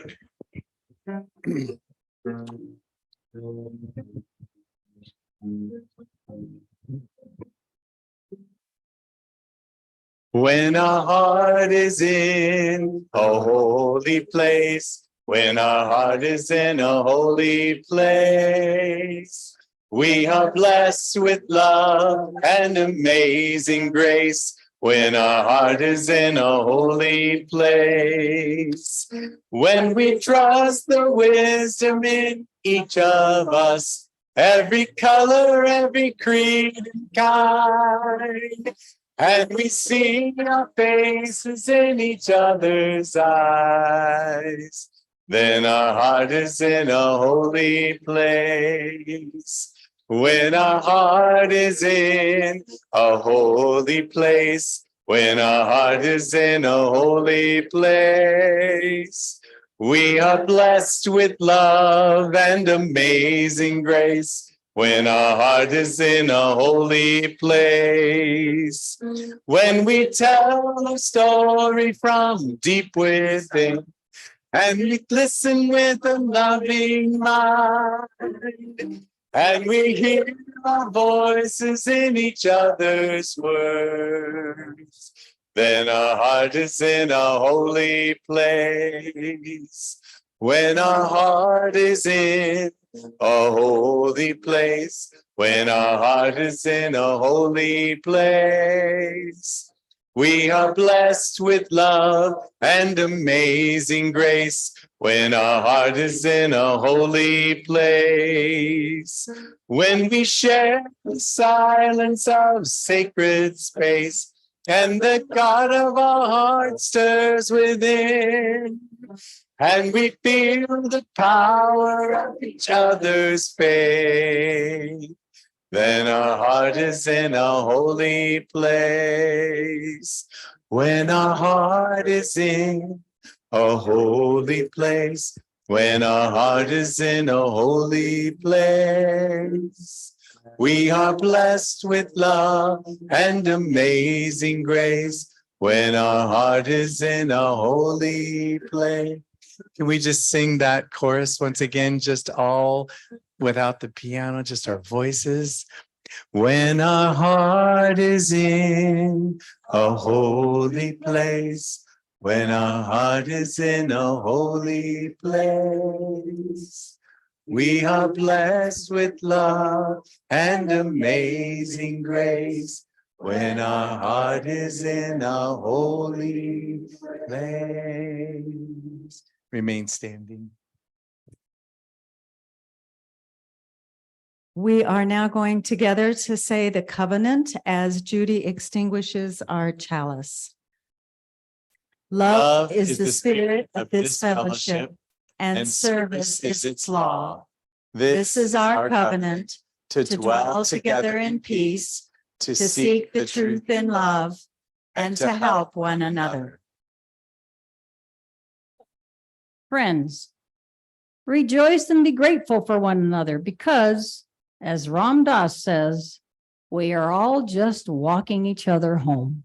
[SPEAKER 2] When our heart is in a holy place, when our heart is in a holy place, we are blessed with love and amazing grace. When our heart is in a holy place, when we trust the wisdom in each of us, every color, every creed and kind, and we see our faces in each other's eyes, then our heart is in a holy place. When our heart is in a holy place, when our heart is in a holy place, we are blessed with love and amazing grace. When our heart is in a holy place, when we tell a story from deep within, and we listen with a loving mind, and we hear our voices in each other's words, then our heart is in a holy place. When our heart is in a holy place, when our heart is in a holy place, we are blessed with love and amazing grace. When our heart is in a holy place, when we share the silence of sacred space, and the God of our heart stirs within, and we feel the power of each other's faith, then our heart is in a holy place. When our heart is in a holy place, when our heart is in a holy place, we are blessed with love and amazing grace. When our heart is in a holy place. Can we just sing that chorus once again, just all without the piano, just our voices? When our heart is in a holy place, when our heart is in a holy place, we are blessed with love and amazing grace. When our heart is in a holy place. Remain standing.
[SPEAKER 4] We are now going together to say the covenant as Judy extinguishes our chalice. Love is the spirit of this fellowship, and service is its law. This is our covenant, to dwell together in peace, to seek the truth in love, and to help one another.
[SPEAKER 1] Friends, rejoice and be grateful for one another because, as Ram Dass says, we are all just walking each other home.